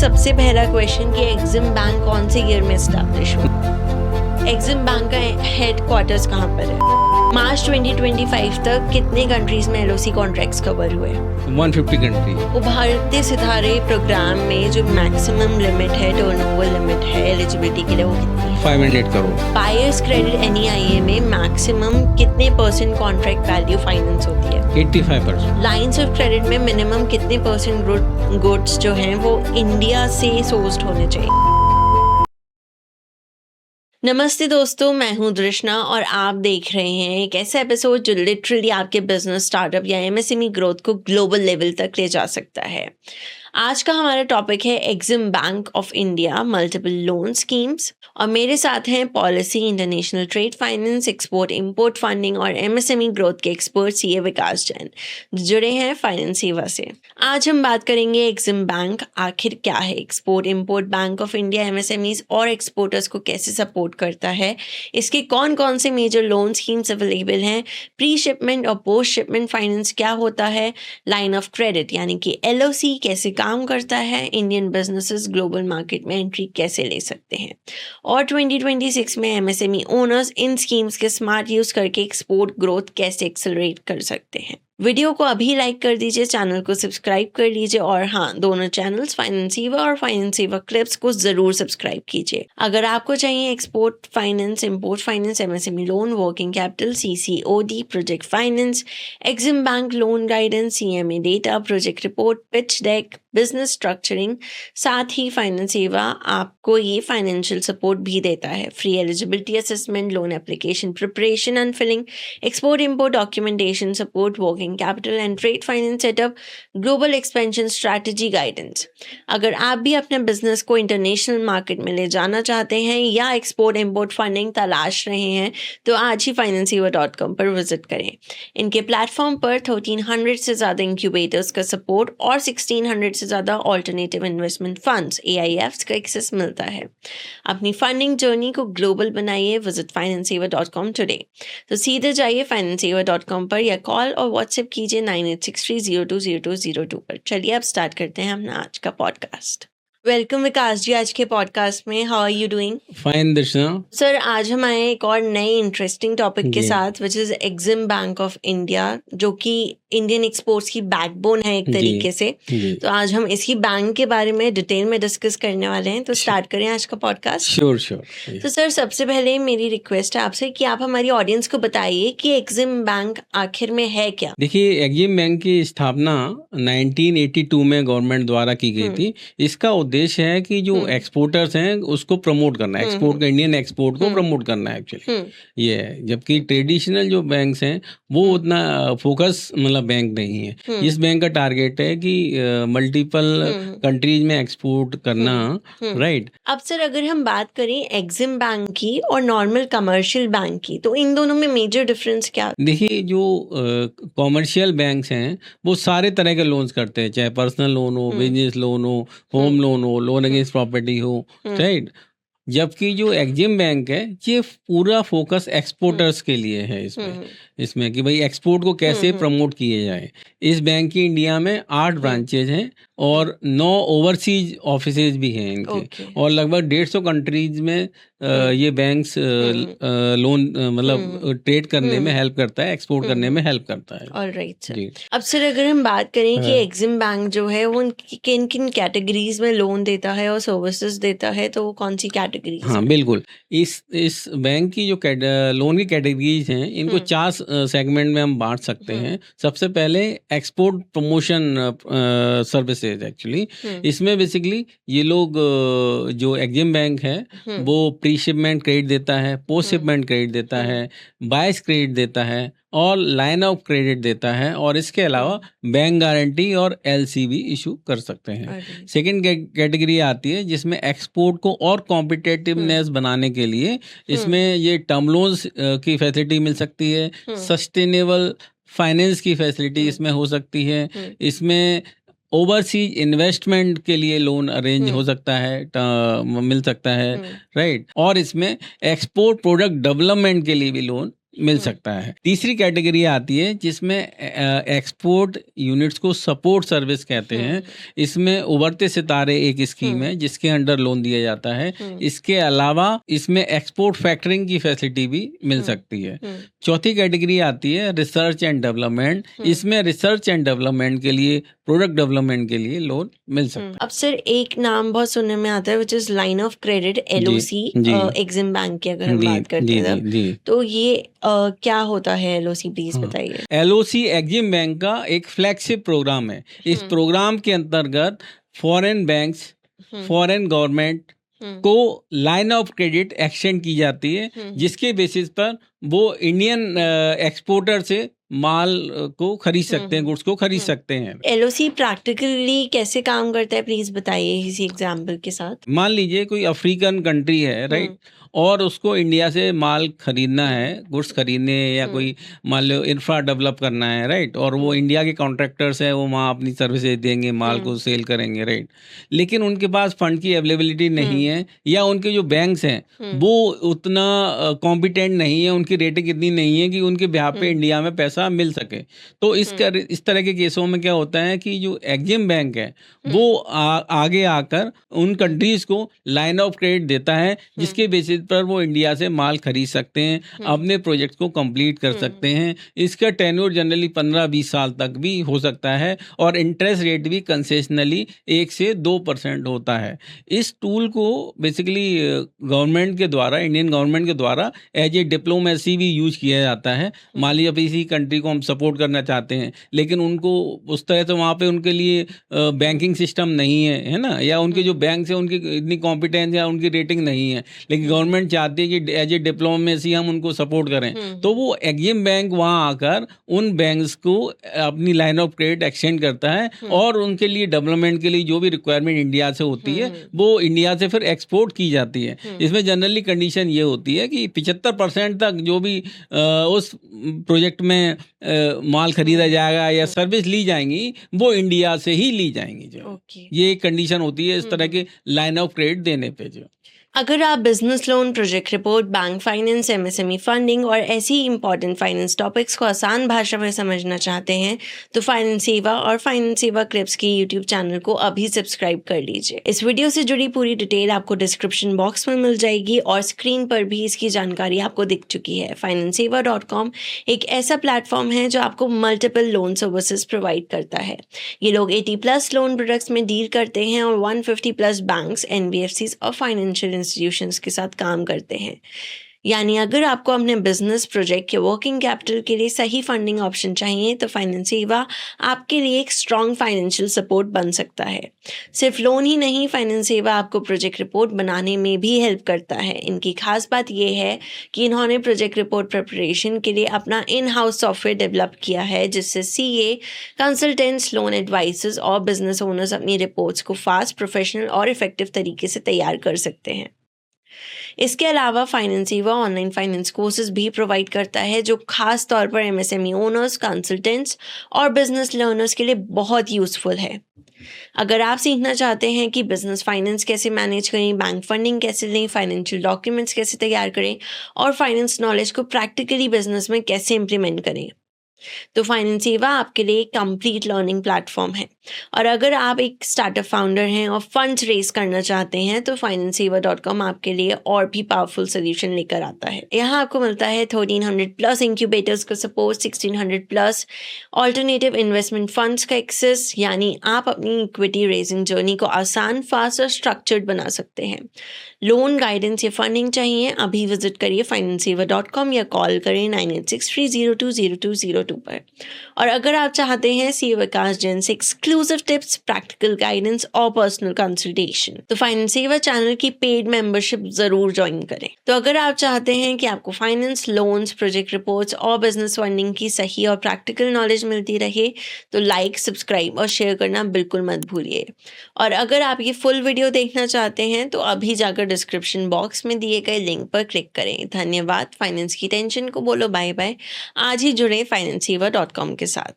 सबसे पहला क्वेश्चन कि एग्जिम बैंक कौन से ईयर में एस्टैब्लिश हुआ? एग्जिम बैंक का हेड क्वार्टर्स कहाँ पर है? मार्च 2025 तक कितने कंट्रीज में एलओसी कॉन्ट्रैक्ट्स कवर हुए? 150 कंट्री। उभरते सितारे प्रोग्राम में जो मैक्सिमम लिमिट है, टर्नओवर लिमिट है एलिजिबिलिटी के लिए, वो कितनी है? 508 करोड़। बायर्स क्रेडिट एनईआईए में मैक्सिमम कितने % कॉन्ट्रैक्ट वैल्यू फाइनेंस होती है? 85%। लाइंस ऑफ क्रेडिट में मिनिमम कितने % गुड्स जो हैं वो इंडिया से सोर्स्ड होने चाहिए? नमस्ते दोस्तों, मैं हूं दृष्णा और आप देख रहे हैं एक ऐसा एपिसोड जो लिटरली आपके बिजनेस, स्टार्टअप या एमएसएमई ग्रोथ को ग्लोबल लेवल तक ले जा सकता है। आज का हमारा टॉपिक है EXIM bank of India multiple loan schemes और मेरे साथ हैं policy, international trade finance, export import funding और एमएसएमई ग्रोथ के एक्सपर्ट सीए विकास जैन जुड़े हैं फाइनेंस सेवा से। आज हम बात करेंगे एग्जिम बैंक आखिर क्या है, export import bank of India MSMEs और एक्सपोर्टर्स को कैसे सपोर्ट करता है, इसके कौन कौन से मेजर लोन स्कीम्स अवेलेबल हैं, प्री शिपमेंट और पोस्ट शिपमेंट फाइनेंस क्या होता है, लाइन ऑफ क्रेडिट यानी कि एलओसी कैसे काम करता है, इंडियन बिजनेसेस ग्लोबल मार्केट में एंट्री कैसे ले सकते हैं और 2026 में एमएसएमई ओनर्स इन स्कीम्स के स्मार्ट यूज करके एक्सपोर्ट ग्रोथ कैसे एक्सेलरेट कर सकते हैं। वीडियो को अभी लाइक कर दीजिए, चैनल को सब्सक्राइब कर लीजिए और हाँ, दोनों चैनल्स फाइनेंस सेवा और फाइनेंस सेवा क्लिप्स को जरूर सब्सक्राइब कीजिए। अगर आपको चाहिए export finance, import finance, MSME loan, working capital, CCOD, project finance, EXIM bank loan guidance, CMA data, project report, pitch deck, business structuring, साथ ही फाइनेंस सेवा आपको ये फाइनेंशियल सपोर्ट भी देता है। Free eligibility assessment, loan application preparation and filling, export import documentation support, working capital and trade finance setup, global expansion strategy guidance. अगर आप भी अपने बिजनेस को इंटरनेशनल मार्केट में ले जाना चाहते हैं या एक्सपोर्ट इंपोर्ट फंडिंग तलाश रहे हैं तो आज ही financesaver.com पर विजिट करें। इनके प्लेटफॉर्म पर 1300 से ज़्यादा इंक्यूबेटर्स का सपोर्ट और 1600 से ज़्यादा ऑल्टरनेटिव इन्वेस्टमेंट फंड्स AIFs का एक्सेस मिलता है। अपनी फंडिंग जर्नी को ग्लोबल बनाइए, विजिट financesaver.com टुडे। तो सीधे जाइए financesaver.com पर या कॉल और व्हाट्सएप कीजिए 9863020202 पर। चलिए अब स्टार्ट करते हैं अपना आज का पॉडकास्ट। वेलकम विकास जी आज के पॉडकास्ट में। How are you doing? Fine Darshana. Sir, आज हम आए एक और नए इंटरेस्टिंग टॉपिक के जी। साथ which is EXIM bank of India, जो कि इंडियन एक्सपोर्ट्स की बैकबोन है एक तरीके से। जी। तो आज हम इसी बैंक के बारे में डिटेल में डिस्कस करने वाले हैं। तो स्टार्ट करें आज का पॉडकास्ट। श्योर। तो सर, सबसे पहले मेरी रिक्वेस्ट है आपसे कि आप हमारी ऑडियंस को बताइए कि एग्जिम बैंक आखिर में है क्या। देखिए, एग्जिम बैंक की स्थापना 1982 में गवर्नमेंट द्वारा की गई थी। इसका उद्देश्य है कि जो एक्सपोर्टर्स हैं उसको प्रमोट करना है, एक्सपोर्ट का, इंडियन एक्सपोर्ट को प्रमोट करना है एक्चुअली ये है। जबकि ट्रेडिशनल जो बैंक्स हैं वो उतना फोकस मतलब बैंक नहीं है। इस बैंक का टारगेट है कि मल्टीपल कंट्रीज में एक्सपोर्ट करना, राइट। अब सर, अगर हम बात करें एग्जिम बैंक की और नॉर्मल कमर्शियल बैंक की, तो इन दोनों में मेजर डिफरेंस क्या? देखिए, जो कॉमर्शियल बैंक्स हैं वो सारे तरह के लोन्स करते हैं, चाहे पर्सनल लोन हो, बिजनेस लोन हो, होम लोन हो, लोन अगेंस्ट प्रॉपर्टी हो, राइट। जबकि जो एग्जिम बैंक है ये पूरा फोकस एक्सपोर्टर्स के लिए है इसमें कि भाई एक्सपोर्ट को कैसे प्रमोट किए जाए। इस बैंक की इंडिया में 8 ब्रांचेज हैं और 9 ओवरसीज ऑफिसेज भी हैं इनके और लगभग 150 कंट्रीज में ये बैंक्स लोन मतलब ट्रेड करने में हेल्प करता है, एक्सपोर्ट करने में हेल्प करता है। Alright sir. अब सर, अगर हम बात करें कि एग्जिम बैंक जो है वो किन किन कैटेगरीज में लोन देता है और सर्विसेज देता है, तो वो कौन सी कैटेगरीज? हाँ बिल्कुल। इस बैंक की जो लोन की कैटेगरीज हैं इनको 4 सेगमेंट में हम बांट सकते हैं। सबसे पहले एक्सपोर्ट प्रमोशन सर्विसेज एक्चुअली। इसमें बेसिकली ये लोग जो एग्जिम बैंक है वो प्री शिपमेंट क्रेडिट देता है, पोस्ट शिपमेंट क्रेडिट देता है, बायस क्रेडिट देता है और लाइन ऑफ क्रेडिट देता है और इसके अलावा बैंक गारंटी और LC भी इशू कर सकते हैं। सेकंड कैटेगरी आती है जिसमें एक्सपोर्ट को और कॉम्पिटिटिवनेस बनाने के लिए इसमें ये टर्म लोन्स की फैसिलिटी मिल सकती है, सस्टेनेबल फाइनेंस की फैसिलिटी इसमें हो सकती है, इसमें ओवरसीज इन्वेस्टमेंट के लिए लोन अरेंज हो सकता है, मिल सकता है, राइट। और इसमें एक्सपोर्ट प्रोडक्ट डेवलपमेंट के लिए भी लोन मिल सकता है। तीसरी कैटेगरी आती है जिसमें एक्सपोर्ट यूनिट्स को सपोर्ट सर्विस कहते हैं। इसमें उभरते सितारे एक स्कीम है जिसके अंडर लोन दिया जाता है। इसके अलावा इसमें एक्सपोर्ट फैक्टरिंग की फैसिलिटी भी मिल सकती है। चौथी कैटेगरी आती है रिसर्च एंड डेवलपमेंट। इसमें रिसर्च एंड डेवलपमेंट के लिए, प्रोडक्ट डेवलपमेंट के लिए लोन मिल सकता है। अब सर एक नाम बहुत सुनने में आता है which is line of credit, LOC, EXIM bank की अगर हम बात करते हैं तो ये क्या होता है LOC, प्लीज बताइए। LOC एग्जिम बैंक का एक फ्लैगशिप प्रोग्राम है। इस प्रोग्राम के अंतर्गत फॉरेन बैंक्स, फॉरेन गवर्नमेंट को लाइन ऑफ क्रेडिट एक्सटेंड की जाती है, जिसके बेसिस पर वो इंडियन एक्सपोर्टर से माल को खरीद सकते हैं, गुड्स को खरीद सकते हैं। LOC प्रैक्टिकली कैसे काम करता है, प्लीज बताइए इसी एग्जांपल के साथ। मान लीजिए कोई अफ्रीकन कंट्री है, राइट, और उसको इंडिया से माल खरीदना है, गुड्स खरीदने, या कोई मान लो इंफ्रा डेवलप करना है, राइट, और वो इंडिया के कॉन्ट्रैक्टर्स हैं, वो वहाँ अपनी सर्विसेज देंगे, माल को सेल करेंगे, राइट, लेकिन उनके पास फंड की अवेलेबिलिटी नहीं है, या उनके जो बैंक्स हैं वो उतना कॉम्पिटेंट नहीं है, उनकी रेटिंग इतनी नहीं है कि उनके बिहाफ पे इंडिया में पैसा मिल सके। तो इस तरह के केसों में क्या होता है कि जो एग्जिम बैंक है वो आगे आकर उन कंट्रीज को लाइन ऑफ क्रेडिट देता है, जिसके बेसिस पर वो इंडिया से माल खरीद सकते हैं, अपने प्रोजेक्ट को कंप्लीट कर सकते हैं। इसका टेन्योर जनरली 15-20 साल तक भी हो सकता है, और इंटरेस्ट रेट भी कंसेशनली 1 से 2% होता है। इस टूल को बेसिकली गवर्नमेंट के द्वारा, इंडियन गवर्नमेंट के द्वारा एज ए डिप्लोमेसी भी यूज किया जाता है। मान लीजिए अब इसी कंट्री को हम सपोर्ट करना चाहते हैं, लेकिन उनको उस तरह से वहाँ पे उनके लिए बैंकिंग सिस्टम नहीं है ना, या उनके जो बैंक है उनकी इतनी कॉम्पिटेंस या उनकी रेटिंग नहीं है, लेकिन गवर्नमेंट चाहती है कि एज ए डिप्लोमेसी हम उनको सपोर्ट करें, तो वो एग्जिम बैंक वहाँ आकर उन बैंक्स को अपनी लाइन ऑफ क्रेडिट एक्सटेंड करता है, और उनके लिए डेवलपमेंट के लिए जो भी रिक्वायरमेंट इंडिया से होती है वो इंडिया से फिर एक्सपोर्ट की जाती है। इसमें जनरली कंडीशन ये होती है कि 75% तक जो भी उस प्रोजेक्ट में माल खरीदा जाएगा या सर्विस ली जाएंगी वो इंडिया से ही ली जाएंगी। जो ये एक कंडीशन होती है इस तरह के लाइन ऑफ क्रेडिट देने पे। जो अगर आप business loan, project report, bank finance, MSME funding और ऐसी इंपॉर्टेंट फाइनेंस टॉपिक्स को आसान भाषा में समझना चाहते हैं तो फाइनेंस सेवा और फाइनेंस सेवा क्लिप्स की यूट्यूब चैनल को अभी सब्सक्राइब कर लीजिए। इस वीडियो से जुड़ी पूरी डिटेल आपको डिस्क्रिप्शन बॉक्स में मिल जाएगी और स्क्रीन पर भी इसकी जानकारी आपको दिख चुकी है। financeva.com एक ऐसा प्लेटफॉर्म है जो आपको मल्टीपल लोन सर्विसेज प्रोवाइड करता है। ये लोग 80+ लोन प्रोडक्ट्स में डील करते हैं और 150+ बैंक्स, NBFCs और फाइनेंशियल इंस्टीट्यूशंस के साथ काम करते हैं। यानी अगर आपको अपने बिजनेस प्रोजेक्ट या वर्किंग कैपिटल के लिए सही फंडिंग ऑप्शन चाहिए तो फाइनेंस सेवा आपके लिए एक स्ट्रॉन्ग फाइनेंशियल सपोर्ट बन सकता है। सिर्फ लोन ही नहीं, फाइनेंस सेवा आपको प्रोजेक्ट रिपोर्ट बनाने में भी हेल्प करता है। इनकी खास बात यह है कि इन्होंने प्रोजेक्ट रिपोर्ट प्रिपरेशन के लिए अपना इन हाउस सॉफ्टवेयर डेवलप किया है, जिससे CA, कंसल्टेंट्स, लोन एडवाइजर्स और बिजनेस ओनर्स अपनी रिपोर्ट्स को फास्ट, प्रोफेशनल और इफेक्टिव तरीके से तैयार कर सकते हैं। इसके अलावा फाइनेंस सेवा ऑनलाइन फाइनेंस कोर्सेज भी प्रोवाइड करता है जो खास तौर पर MSME ओनर्स, कंसल्टेंट्स और बिजनेस लर्नर्स के लिए बहुत यूजफुल है। अगर आप सीखना चाहते हैं कि बिजनेस फाइनेंस कैसे मैनेज करें, बैंक फंडिंग कैसे लें, फाइनेंशियल डॉक्यूमेंट्स कैसे तैयार करें और फाइनेंस नॉलेज को प्रैक्टिकली बिजनेस में कैसे इम्प्लीमेंट करें, तो फाइनेंस सेवा आपके लिए कंप्लीट लर्निंग प्लेटफॉर्म है। और अगर आप एक स्टार्टअप फाउंडर हैं और फंड्स रेज करना चाहते हैं तो financeva.com आपके लिए और भी पावरफुल सोल्यूशन लेकर आता है। यहाँ आपको मिलता है 1300+ इंक्यूबेटर्स का सपोर्ट, 1600+ ऑल्टरनेटिव इन्वेस्टमेंट फंड्स का एक्सेस, यानी आप अपनी इक्विटी रेजिंग जर्नी को आसान, फास्ट और स्ट्रक्चर्ड बना सकते हैं। लोन गाइडेंस या फंडिंग चाहिए, अभी विजिट करिए financeva.com या कॉल करें 9863020202 पर। और अगर आप चाहते हैं CA विकास जैन से एक्सक्लूसिव टिप्स, प्रैक्टिकल गाइडेंस और पर्सनल कंसल्टेशन, तो फाइनेंस सेवा चैनल की पेड मेंबरशिप जरूर ज्वाइन करें। तो अगर आप चाहते हैं कि आपको फाइनेंस, लोन्स, प्रोजेक्ट रिपोर्ट्स और बिजनेस फंडिंग की सही और प्रैक्टिकल नॉलेज मिलती रहे तो लाइक, सब्सक्राइब और शेयर करना बिल्कुल मत भूलिए। और अगर आप ये फुल वीडियो देखना चाहते हैं तो अभी जाकर डिस्क्रिप्शन बॉक्स में दिए गए लिंक पर क्लिक करें। धन्यवाद। फाइनेंस की टेंशन को बोलो बाय बाय। आज ही जुड़े financeva.com के साथ।